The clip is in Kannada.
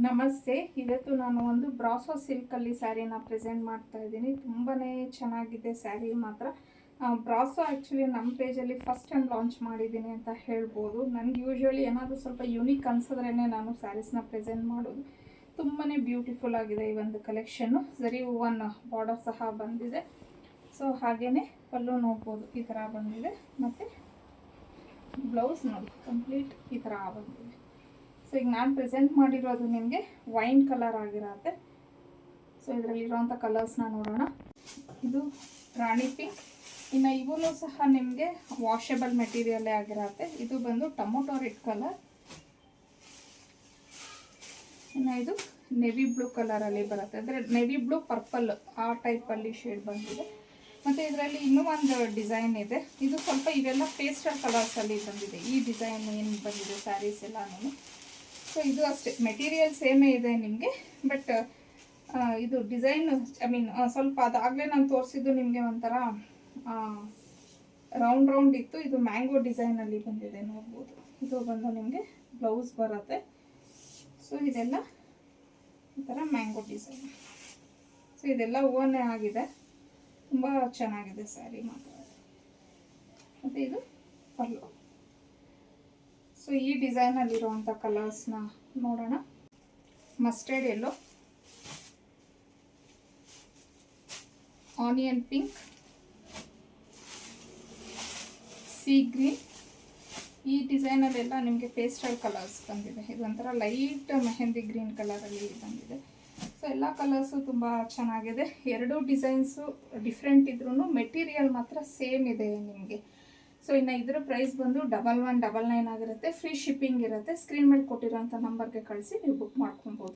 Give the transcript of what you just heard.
ನಮಸ್ತೆ. ಇವತ್ತು ನಾನು ಒಂದು ಬ್ರಾಸೋ ಸಿಲ್ಕಲ್ಲಿ ಸ್ಯಾರಿನ ಪ್ರೆಸೆಂಟ್ ಮಾಡ್ತಾ ಇದ್ದೀನಿ. ತುಂಬಾ ಚೆನ್ನಾಗಿದೆ ಸ್ಯಾರಿ ಮಾತ್ರ. ಬ್ರಾಸೋ ಆ್ಯಕ್ಚುಲಿ ನಮ್ಮ ಪೇಜಲ್ಲಿ ಫಸ್ಟ್ ಟೈಮ್ ಲಾಂಚ್ ಮಾಡಿದ್ದೀನಿ ಅಂತ ಹೇಳ್ಬೋದು. ನನಗೆ ಯೂಶ್ವಲಿ ಏನಾದರೂ ಸ್ವಲ್ಪ ಯುನೀಕ್ ಅನ್ಸಿದ್ರೇ ನಾನು ಸ್ಯಾರೀಸ್ನ ಪ್ರೆಸೆಂಟ್ ಮಾಡೋದು. ತುಂಬಾ ಬ್ಯೂಟಿಫುಲ್ ಆಗಿದೆ ಈ ಒಂದು ಕಲೆಕ್ಷನ್ನು. ಸರಿ ಹೂವನ್ ಬಾರ್ಡರ್ ಸಹ ಬಂದಿದೆ. ಸೊ ಹಾಗೆಯೇ ಪಲ್ಲು ನೋಡ್ಬೋದು, ಈ ಥರ ಬಂದಿದೆ. ಮತ್ತು ಬ್ಲೌಸ್ ನೋಡಿ ಕಂಪ್ಲೀಟ್ ಈ ಥರ ಬಂದಿದೆ. ಸೊ ಈಗ ನಾನು ಪ್ರೆಸೆಂಟ್ ಮಾಡಿರೋದು ನಿಮಗೆ ವೈನ್ ಕಲರ್ ಆಗಿರತ್ತೆ. ಸೊ ಇದರಲ್ಲಿರುವಂಥ ಕಲರ್ಸ್ನ ನೋಡೋಣ. ಇದು ರಾಣಿ ಪಿಂಕ್. ಇನ್ನು ಇವೂ ಸಹ ನಿಮಗೆ ವಾಷೆಬಲ್ ಮೆಟೀರಿಯಲ್ಲೇ ಆಗಿರತ್ತೆ. ಇದು ಬಂದು ಟೊಮೊಟೊ ರೆಡ್ ಕಲರ್. ಇನ್ನು ಇದು ನೆವಿ ಬ್ಲೂ ಕಲರಲ್ಲಿ ಬರುತ್ತೆ, ಅಂದರೆ ನೆವಿ ಬ್ಲೂ ಪರ್ಪಲ್ ಆ ಟೈಪಲ್ಲಿ ಶೇಡ್ ಬಂದಿದೆ. ಮತ್ತು ಇದರಲ್ಲಿ ಇನ್ನೂ ಒಂದು ಡಿಸೈನ್ ಇದೆ. ಇದು ಸ್ವಲ್ಪ ಇವೆಲ್ಲ ಪೇಸ್ಟಲ್ ಕಲರ್ಸಲ್ಲಿ ಬಂದಿದೆ. ಈ ಡಿಸೈನ್ ಏನು ಬಂದಿದೆ ಸ್ಯಾರೀಸ್ ಎಲ್ಲನೂ. ಸೊ ಇದು ಅಷ್ಟೇ, ಮೆಟೀರಿಯಲ್ ಸೇಮೇ ಇದೆ ನಿಮಗೆ. ಬಟ್ ಇದು ಡಿಸೈನ್ ಸ್ವಲ್ಪ ಅದಾಗಲೇ ನಾನು ತೋರಿಸಿದ್ದು ನಿಮಗೆ ಒಂಥರ ರೌಂಡ್ ಇತ್ತು. ಇದು ಮ್ಯಾಂಗೋ ಡಿಸೈನಲ್ಲಿ ಬಂದಿದೆ, ನೋಡ್ಬೋದು. ಇದು ಬಂದು ನಿಮಗೆ ಬ್ಲೌಸ್ ಬರುತ್ತೆ. ಸೊ ಇದೆಲ್ಲ ಈ ಥರ ಮ್ಯಾಂಗೋ ಡಿಸೈನ್. ಸೊ ಇದೆಲ್ಲ ಹೂವನ್ನೇ ಆಗಿದೆ. ತುಂಬ ಚೆನ್ನಾಗಿದೆ ಸ್ಯಾರಿ ಮಾತ್ರ. ಮತ್ತು ಇದು ಪಲ್ಲು. ಸೊ ಈ ಡಿಸೈನಲ್ಲಿರುವಂಥ ಕಲರ್ಸ್ನ ನೋಡೋಣ. Mustard yellow, onion pink, sea green. ಈ ಡಿಸೈನಲ್ಲೆಲ್ಲ ನಿಮಗೆ ಪೇಸ್ಟಲ್ ಕಲರ್ಸ್ ಬಂದಿದೆ. ಇದೊಂಥರ ಲೈಟ್ ಮೆಹಂದಿ ಗ್ರೀನ್ ಕಲರಲ್ಲಿ ಬಂದಿದೆ. ಸೊ ಎಲ್ಲ ಕಲರ್ಸು ತುಂಬ ಚೆನ್ನಾಗಿದೆ. ಎರಡೂ ಡಿಸೈನ್ಸು ಡಿಫ್ರೆಂಟ್ ಇದ್ರೂ ಮೆಟೀರಿಯಲ್ ಮಾತ್ರ ಸೇಮ್ ಇದೆ ನಿಮಗೆ. ಸೊ ಇನ್ನು ಇದರ ಪ್ರೈಸ್ ಬಂದು 1199 ಆಗಿರುತ್ತೆ. ಫ್ರೀ ಶಿಪ್ಪಿಂಗ್ ಇರುತ್ತೆ. ಸ್ಕ್ರೀನ್ ಮೇಲೆ ಕೊಟ್ಟಿರೋಂಥ ನಂಬರ್ಗೆ ಕಳಿಸಿ ನೀವು ಬುಕ್ ಮಾಡ್ಕೊಬೋದು.